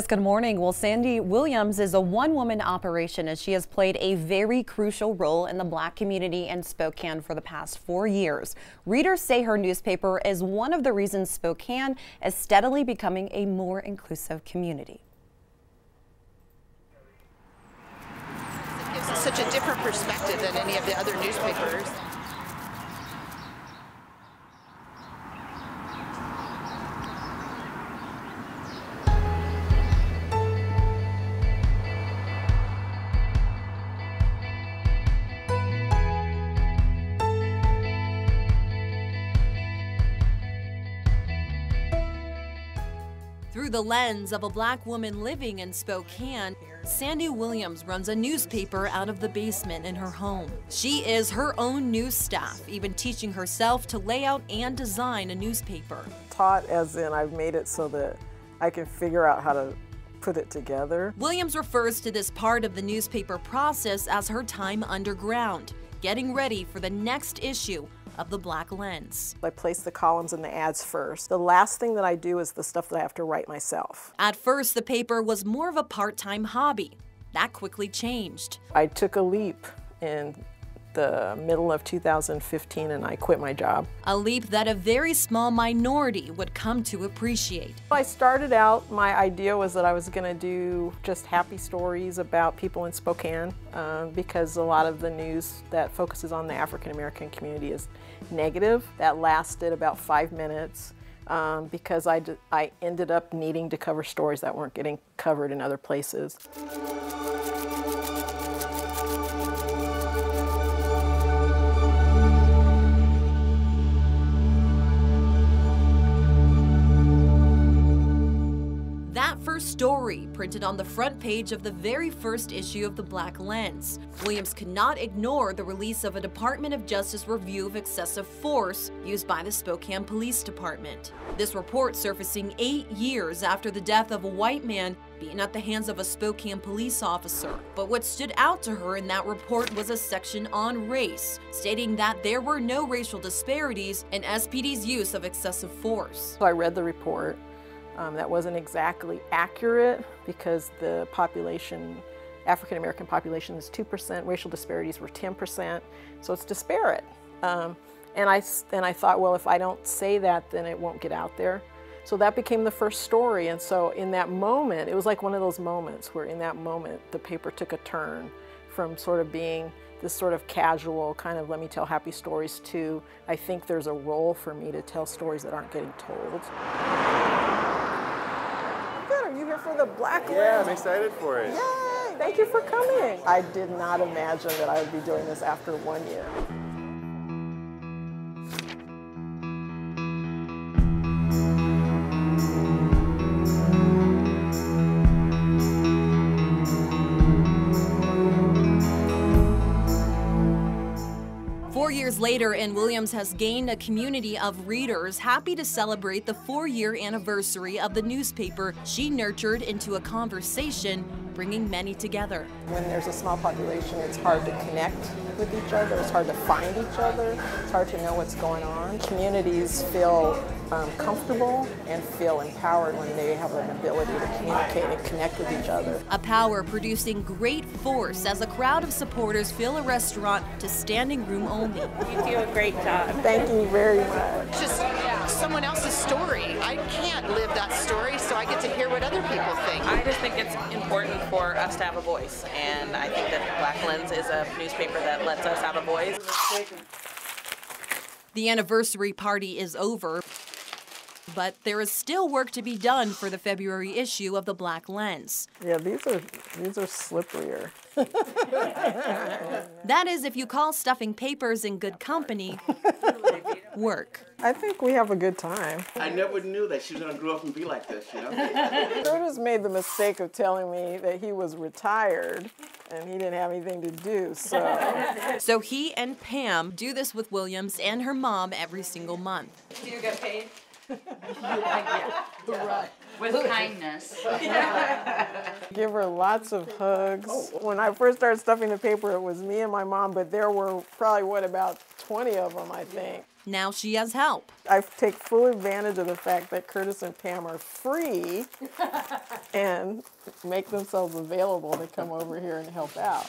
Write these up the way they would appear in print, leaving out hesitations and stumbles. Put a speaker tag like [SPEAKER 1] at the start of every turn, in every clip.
[SPEAKER 1] Good morning. Well, Sandy Williams is a one-woman operation as she has played a very crucial role in the Black community in Spokane for the past 4 years. Readers say her newspaper is one of the reasons Spokane is steadily becoming a more inclusive community.
[SPEAKER 2] It gives us such a different perspective than any of the other newspapers.
[SPEAKER 3] Through the lens of a Black woman living in Spokane, Sandy Williams runs a newspaper out of the basement in her home. She is her own news staff, even teaching herself to lay out and design a newspaper.
[SPEAKER 4] Taught as in I've made it so that I can figure out how to put it together.
[SPEAKER 3] Williams refers to this part of the newspaper process as her time underground, getting ready for the next issue of the Black Lens.
[SPEAKER 4] I place the columns and the ads first. The last thing that I do is the stuff that I have to write myself.
[SPEAKER 3] At first, the paper was more of a part-time hobby. That quickly changed.
[SPEAKER 4] I took a leap in the middle of 2015 and I quit my job.
[SPEAKER 3] A leap that a very small minority would come to appreciate.
[SPEAKER 4] I started out, my idea was that I was going to do just happy stories about people in Spokane because a lot of the news that focuses on the African American community is negative. That lasted about 5 minutes because I ended up needing to cover stories that weren't getting covered in other places.
[SPEAKER 3] That first story printed on the front page of the very first issue of the Black Lens. Williams could not ignore the release of a Department of Justice review of excessive force used by the Spokane Police Department. This report surfacing 8 years after the death of a white man beaten at the hands of a Spokane police officer. But what stood out to her in that report was a section on race, stating that there were no racial disparities in SPD's use of excessive force.
[SPEAKER 4] So I read the report. That wasn't exactly accurate because the population, African American population is 2%, racial disparities were 10%, so it's disparate. And I thought, well, if I don't say that, then it won't get out there. So that became the first story, and so in that moment, it was like one of those moments where in that moment the paper took a turn from sort of being this sort of casual kind of let me tell happy stories to I think there's a role for me to tell stories that aren't getting told. Are you here for the Black Lens?
[SPEAKER 5] Yeah, I'm excited for it.
[SPEAKER 4] Yay! Thank you for coming. I did not imagine that I would be doing this after 1 year.
[SPEAKER 3] 4 years later, and Williams has gained a community of readers happy to celebrate the 4-year anniversary of the newspaper she nurtured into a conversation, bringing many together.
[SPEAKER 4] When there's a small population, it's hard to connect with each other, it's hard to find each other, it's hard to know what's going on. Communities feel comfortable and feel empowered when they have an ability to communicate and connect with each other.
[SPEAKER 3] A power producing great force as a crowd of supporters fill a restaurant to standing room only.
[SPEAKER 6] You do a great job.
[SPEAKER 4] Thank you very much.
[SPEAKER 2] Just someone else's story. I can't live that story, so I get to hear what other people think.
[SPEAKER 6] I just think it's important for us to have a voice, and I think that Black Lens is a newspaper that lets us have a voice.
[SPEAKER 3] The anniversary party is over, but there is still work to be done for the February issue of the Black Lens.
[SPEAKER 4] Yeah, these are slipperier.
[SPEAKER 3] That is if you call stuffing papers in good company work.
[SPEAKER 4] I think we have a good time.
[SPEAKER 5] I never knew that she was going to grow up and be like this, you know?
[SPEAKER 4] Curtis made the mistake of telling me that he was retired and he didn't have anything to do, so.
[SPEAKER 3] So he and Pam do this with Williams and her mom every single month.
[SPEAKER 7] Do you get paid?
[SPEAKER 4] Right.
[SPEAKER 7] With kindness.
[SPEAKER 4] Give her lots of hugs. When I first started stuffing the paper, it was me and my mom, but there were probably, about 20 of them, I think.
[SPEAKER 3] Now she has help.
[SPEAKER 4] I take full advantage of the fact that Curtis and Pam are free and make themselves available to come over here and help out.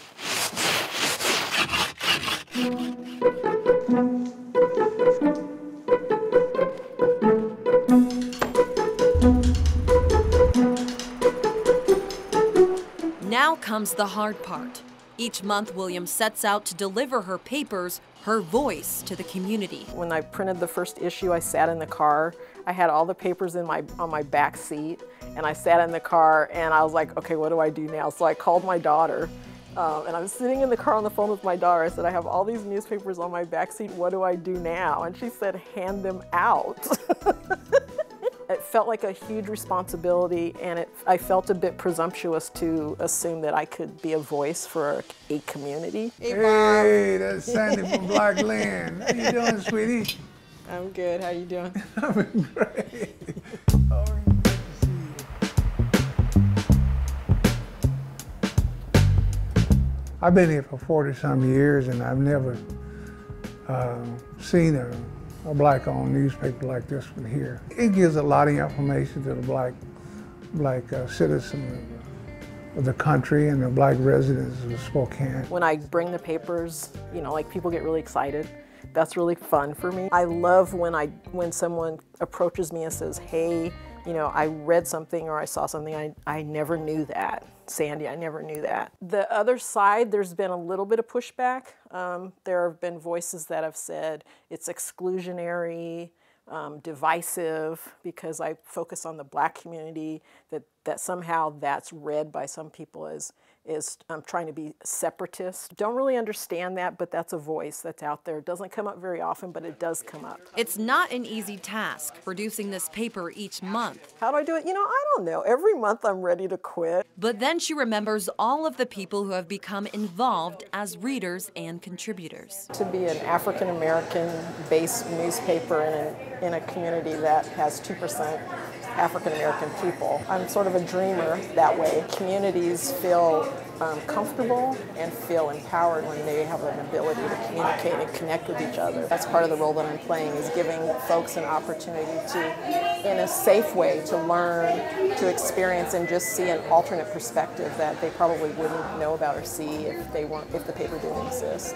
[SPEAKER 3] Now comes the hard part. Each month, Williams sets out to deliver her papers, her voice, to the community.
[SPEAKER 4] When I printed the first issue, I sat in the car. I had all the papers on my back seat, and I sat in the car, and I was like, okay, what do I do now? So I called my daughter, and I was sitting in the car on the phone with my daughter. I said, I have all these newspapers on my back seat. What do I do now? And she said, hand them out. It felt like a huge responsibility, and I felt a bit presumptuous to assume that I could be a voice for a community.
[SPEAKER 8] Hey, that's Sandy from Black Land. How you doing, sweetie?
[SPEAKER 4] I'm good. How you doing?
[SPEAKER 8] I'm great. Oh, good to see you. I've been here for 40-some years, and I've never seen a black-owned newspaper like this one here. It gives a lot of information to the black citizens of the country and the black residents of Spokane.
[SPEAKER 4] When I bring the papers, you know, like people get really excited. That's really fun for me. I love when someone approaches me and says, hey, you know, I read something or I saw something, I never knew that. Sandy, I never knew that. The other side, there's been a little bit of pushback. There have been voices that have said it's exclusionary, divisive, because I focus on the black community, that somehow that's read by some people as trying to be separatist. Don't really understand that, but that's a voice that's out there. It doesn't come up very often, but it does come up.
[SPEAKER 3] It's not an easy task, producing this paper each month.
[SPEAKER 4] How do I do it? You know, I don't know. Every month I'm ready to quit.
[SPEAKER 3] But then she remembers all of the people who have become involved as readers and contributors.
[SPEAKER 4] To be an African-American based newspaper in a community that has 2% African-American people, I'm sort of a dreamer that way. Communities feel comfortable and feel empowered when they have an ability to communicate and connect with each other. That's part of the role that I'm playing, is giving folks an opportunity to, in a safe way, to learn, to experience, and just see an alternate perspective that they probably wouldn't know about or see if the paper didn't exist.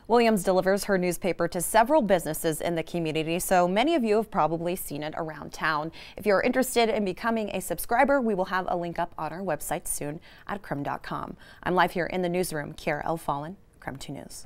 [SPEAKER 1] Williams delivers her newspaper to several businesses in the community, so many of you have probably seen it around town. If you're interested in becoming a subscriber, we will have a link up on our website soon at KREM.com. I'm live here in the newsroom. Kiara L. Fallon, KREM 2 News.